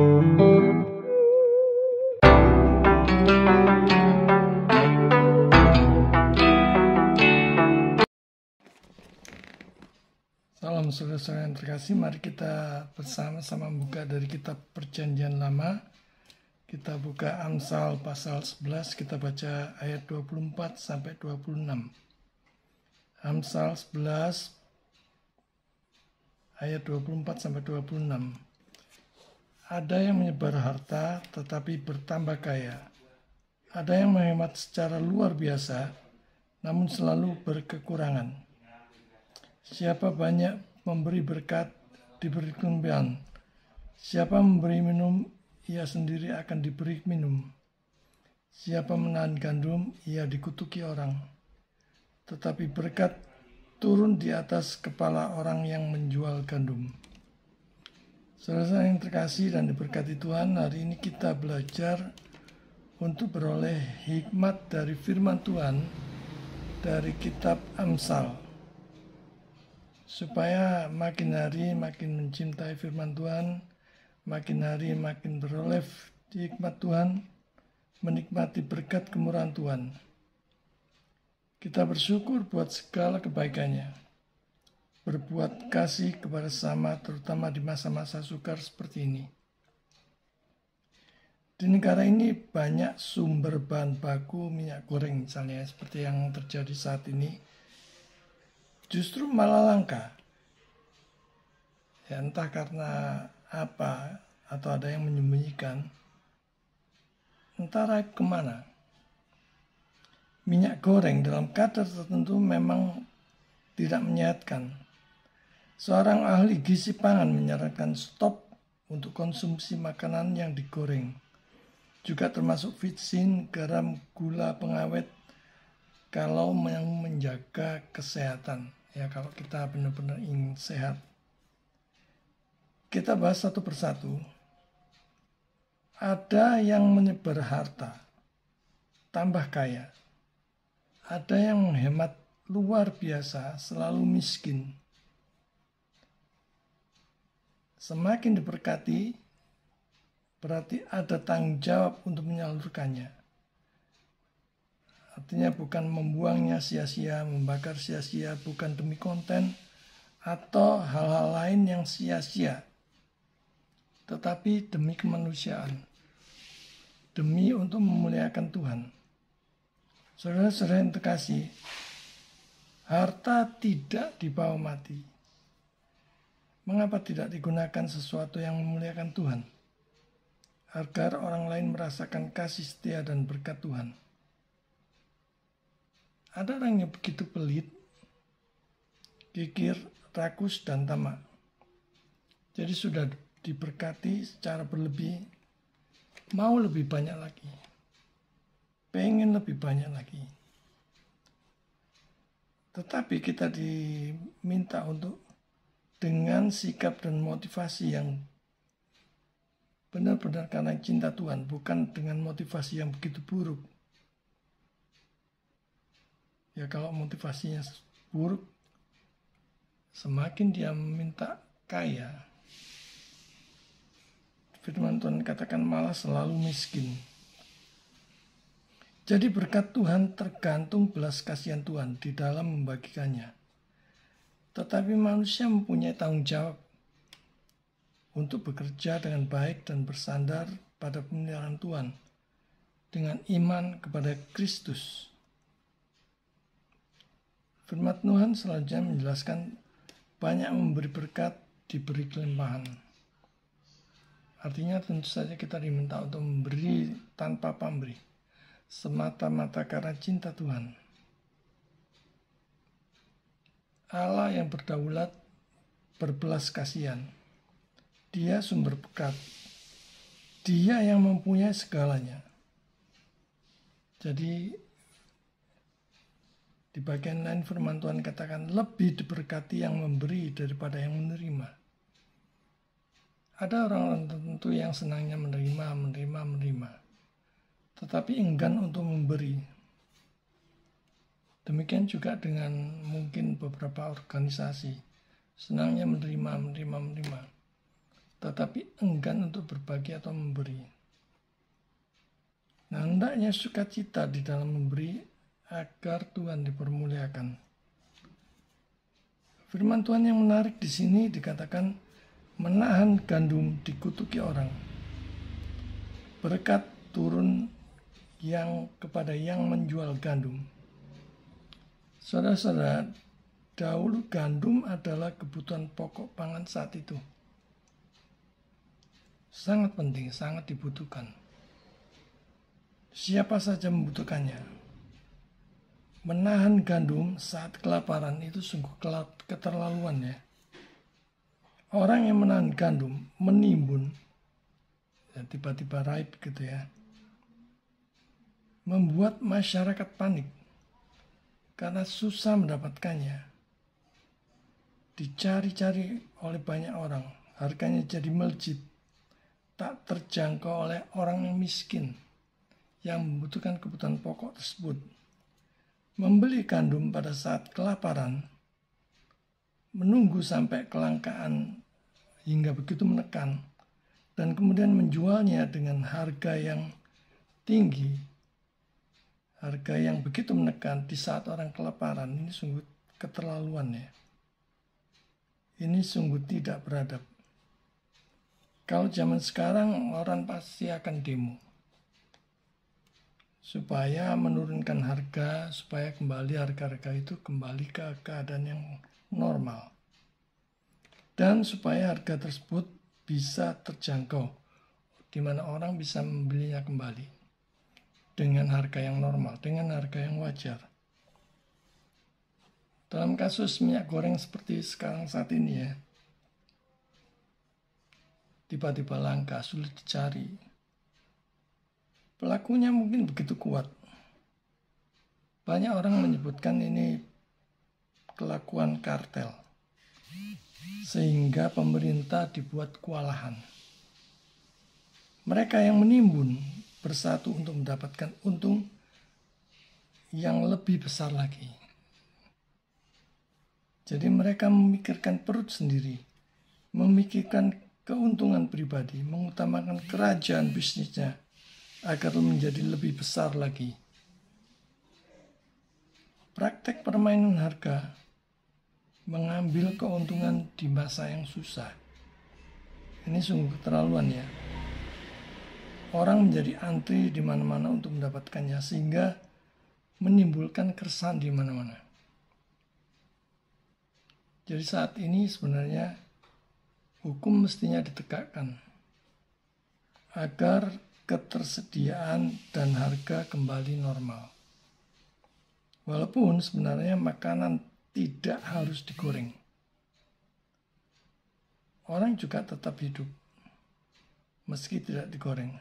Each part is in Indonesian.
Salam saudara-saudara yang terkasih, mari kita bersama-sama buka dari kitab Perjanjian Lama. Kita buka Amsal pasal 11, kita baca ayat 24 sampai 26. Amsal 11 ayat 24 sampai 26. Ada yang menyebar harta tetapi bertambah kaya. Ada yang menghemat secara luar biasa namun selalu berkekurangan. Siapa banyak memberi berkat, diberi kelebihan. Siapa memberi minum, ia sendiri akan diberi minum. Siapa menahan gandum, ia dikutuki orang. Tetapi berkat turun di atas kepala orang yang menjual gandum. Saudara yang terkasih dan diberkati Tuhan, hari ini kita belajar untuk beroleh hikmat dari firman Tuhan dari kitab Amsal. Supaya makin hari makin mencintai firman Tuhan, makin hari makin beroleh hikmat Tuhan, menikmati berkat kemurahan Tuhan. Kita bersyukur buat segala kebaikannya, berbuat kasih kepada sesama, terutama di masa-masa sukar seperti ini. Di negara ini banyak sumber bahan baku minyak goreng misalnya, seperti yang terjadi saat ini. Justru malah langka. Ya, entah karena apa atau ada yang menyembunyikan. Entah kemana. Minyak goreng dalam kadar tertentu memang tidak menyehatkan. Seorang ahli gizi pangan menyarankan stop untuk konsumsi makanan yang digoreng. Juga termasuk vitsin, garam, gula, pengawet kalau yang menjaga kesehatan. Ya, kalau kita benar-benar ingin sehat. Kita bahas satu persatu. Ada yang menyebar harta, tambah kaya. Ada yang menghemat luar biasa, selalu miskin. Semakin diberkati, berarti ada tanggung jawab untuk menyalurkannya. Artinya bukan membuangnya sia-sia, membakar sia-sia, bukan demi konten atau hal-hal lain yang sia-sia. Tetapi demi kemanusiaan. Demi untuk memuliakan Tuhan. Saudara-saudara yang terkasih, harta tidak dibawa mati. Mengapa tidak digunakan sesuatu yang memuliakan Tuhan? Agar orang lain merasakan kasih setia dan berkat Tuhan. Ada orang yang begitu pelit, kikir, rakus, dan tamak. Jadi sudah diberkati secara berlebih, mau lebih banyak lagi. Pengen lebih banyak lagi. Tetapi kita diminta untuk dengan sikap dan motivasi yang benar-benar karena cinta Tuhan, bukan dengan motivasi yang begitu buruk. Ya, kalau motivasinya buruk, semakin dia meminta kaya. Firman Tuhan katakan malah selalu miskin. Jadi berkat Tuhan tergantung belas kasihan Tuhan di dalam membagikannya. Tetapi manusia mempunyai tanggung jawab untuk bekerja dengan baik dan bersandar pada pemeliharaan Tuhan dengan iman kepada Kristus. Firman Tuhan selanjutnya menjelaskan banyak memberi berkat, diberi kelimpahan. Artinya tentu saja kita diminta untuk memberi tanpa pamrih, semata-mata karena cinta Tuhan. Allah yang berdaulat berbelas kasihan. Dia sumber berkat. Dia yang mempunyai segalanya. Jadi di bagian lain firman Tuhan katakan lebih diberkati yang memberi daripada yang menerima. Ada orang-orang tertentu yang senangnya menerima. Tetapi enggan untuk memberi. Demikian juga dengan mungkin beberapa organisasi. Senangnya menerima. tetapi enggan untuk berbagi atau memberi. Nah, hendaknya sukacita di dalam memberi agar Tuhan dipermuliakan. Firman Tuhan yang menarik di sini dikatakan menahan gandum dikutuki orang. Berkat turun kepada yang menjual gandum. Saudara-saudara, dahulu gandum adalah kebutuhan pokok pangan saat itu. Sangat penting, sangat dibutuhkan. Siapa saja membutuhkannya. Menahan gandum saat kelaparan itu sungguh keterlaluan ya. Orang yang menahan gandum menimbun, ya, tiba-tiba raib gitu ya, membuat masyarakat panik karena susah mendapatkannya. Dicari-cari oleh banyak orang, harganya jadi melejit, tak terjangkau oleh orang yang miskin yang membutuhkan kebutuhan pokok tersebut. Membeli gandum pada saat kelaparan, menunggu sampai kelangkaan hingga begitu menekan, dan kemudian menjualnya dengan harga yang tinggi, harga yang begitu menekan di saat orang kelaparan, ini sungguh keterlaluan ya. Ini sungguh tidak beradab. Kalau zaman sekarang orang pasti akan demo supaya menurunkan harga, supaya kembali harga-harga itu kembali ke keadaan yang normal. Dan supaya harga tersebut bisa terjangkau, di mana orang bisa membelinya kembali dengan harga yang normal, dengan harga yang wajar. Dalam kasus minyak goreng seperti sekarang saat ini ya, tiba-tiba langka, sulit dicari. Pelakunya mungkin begitu kuat. Banyak orang menyebutkan ini kelakuan kartel, sehingga pemerintah dibuat kewalahan. Mereka yang menimbun bersatu untuk mendapatkan untung yang lebih besar lagi. Jadi mereka memikirkan perut sendiri, memikirkan keuntungan pribadi, mengutamakan kerajaan bisnisnya agar menjadi lebih besar lagi. Praktek permainan harga mengambil keuntungan di masa yang susah. Ini sungguh keterlaluan ya. Orang menjadi antri di mana-mana untuk mendapatkannya sehingga menimbulkan keresahan di mana-mana. Jadi saat ini sebenarnya hukum mestinya ditegakkan agar ketersediaan dan harga kembali normal. Walaupun sebenarnya makanan tidak harus digoreng. Orang juga tetap hidup meski tidak digoreng.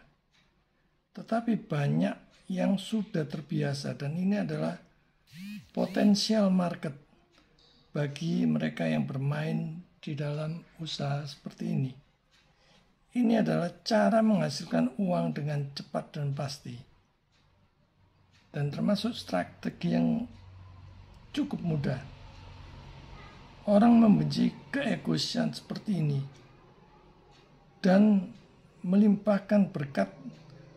Tetapi banyak yang sudah terbiasa dan ini adalah potensial market bagi mereka yang bermain di dalam usaha seperti ini. Ini adalah cara menghasilkan uang dengan cepat dan pasti. Dan termasuk strategi yang cukup mudah. Orang membenci keegoisan seperti ini. Dan melimpahkan berkat,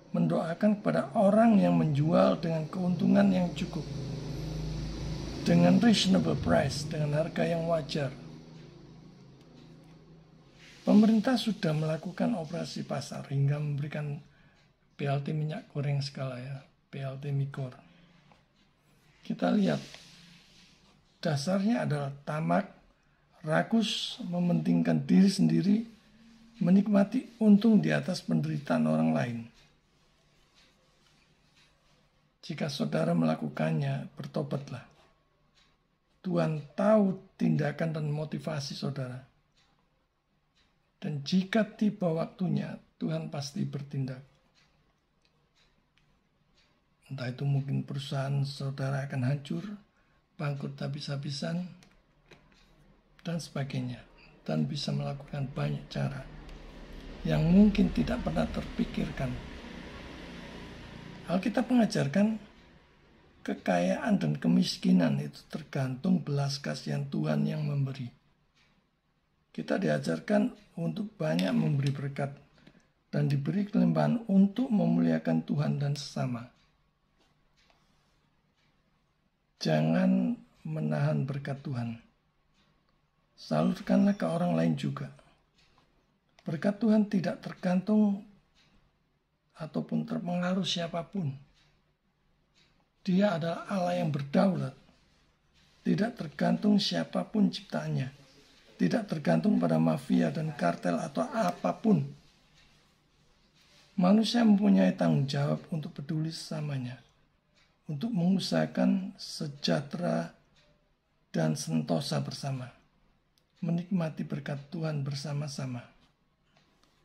mendoakan kepada orang yang menjual dengan keuntungan yang cukup. Dengan reasonable price, dengan harga yang wajar. Pemerintah sudah melakukan operasi pasar hingga memberikan BLT minyak goreng skala ya, BLT Migor. Kita lihat, dasarnya adalah tamak, rakus, mementingkan diri sendiri, menikmati untung di atas penderitaan orang lain. Jika saudara melakukannya, bertobatlah. Tuhan tahu tindakan dan motivasi saudara. Dan jika tiba waktunya, Tuhan pasti bertindak. Entah itu mungkin perusahaan saudara akan hancur, bangkrut habis-habisan, dan sebagainya. Dan bisa melakukan banyak cara yang mungkin tidak pernah terpikirkan. Alkitab mengajarkan kekayaan dan kemiskinan itu tergantung belas kasihan Tuhan yang memberi. Kita diajarkan untuk banyak memberi berkat dan diberi kelimpahan untuk memuliakan Tuhan dan sesama. Jangan menahan berkat Tuhan. Salurkanlah ke orang lain juga. Berkat Tuhan tidak tergantung ataupun terpengaruh siapapun. Dia adalah Allah yang berdaulat. Tidak tergantung siapapun ciptaannya. Tidak tergantung pada mafia dan kartel atau apapun. Manusia mempunyai tanggung jawab untuk peduli sesamanya, untuk mengusahakan sejahtera dan sentosa bersama, menikmati berkat Tuhan bersama-sama,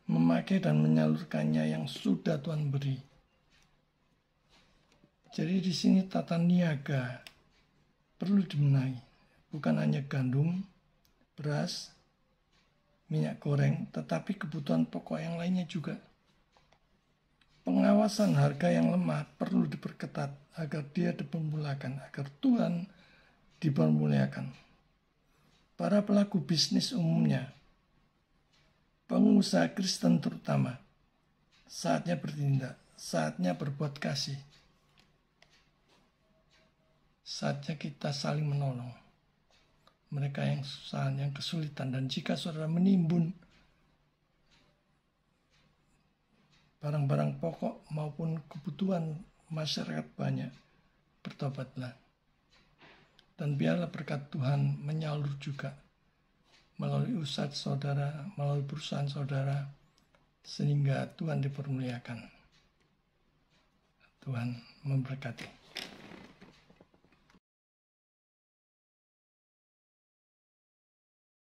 memakai dan menyalurkannya yang sudah Tuhan beri. Jadi di sini tata niaga perlu dibenahi, bukan hanya gandum, beras, minyak goreng, tetapi kebutuhan pokok yang lainnya juga. Pengawasan harga yang lemah perlu diperketat agar dia dipermulakan, agar Tuhan dipermuliakan. Para pelaku bisnis umumnya, pengusaha Kristen terutama, saatnya bertindak, saatnya berbuat kasih. Saatnya kita saling menolong mereka yang susah, yang kesulitan. Dan jika saudara menimbun barang-barang pokok maupun kebutuhan masyarakat banyak, bertobatlah. Dan biarlah berkat Tuhan menyalur juga melalui usaha saudara, melalui perusahaan saudara, sehingga Tuhan dipermuliakan. Tuhan memberkati.